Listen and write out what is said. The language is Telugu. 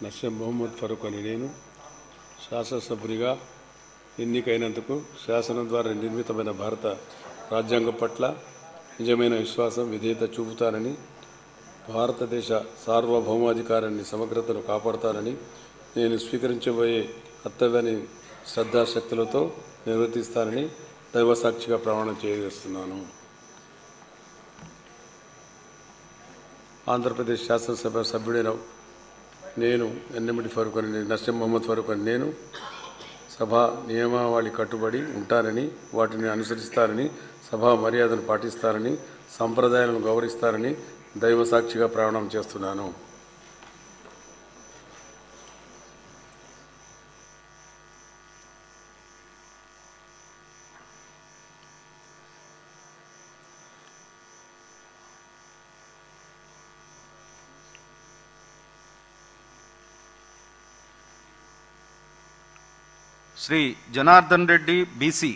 నస్యం మొహమ్మద్ ఫరూక్ అని నేను శాసనసభ్యునిగా ఎన్నికైనందుకు శాసనం ద్వారా నిర్మితమైన భారత రాజ్యాంగం పట్ల నిజమైన విశ్వాసం విధేయత చూపుతానని, భారతదేశ సార్వభౌమాధికారాన్ని సమగ్రతను కాపాడుతానని, నేను స్వీకరించబోయే కర్తవ్యాన్ని శ్రద్ధాశక్తులతో నిర్వర్తిస్తానని దైవసాక్షిగా ప్రమాణం చేస్తున్నాను. ఆంధ్రప్రదేశ్ శాసనసభ సభ్యుడైన నేను ఎన్ఎండి ఫరూక్ అని నస్యం మొహమ్మద్ ఫరూక్ అని నేను సభా నియమావళి కట్టుబడి ఉంటానని, వాటిని అనుసరిస్తానని, సభా మర్యాదను పాటిస్తానని, సంప్రదాయాలను గౌరవిస్తానని దైవసాక్షిగా ప్రమాణం చేస్తున్నాను. శ్రీ జనార్దన్ రెడ్డి బీసీ.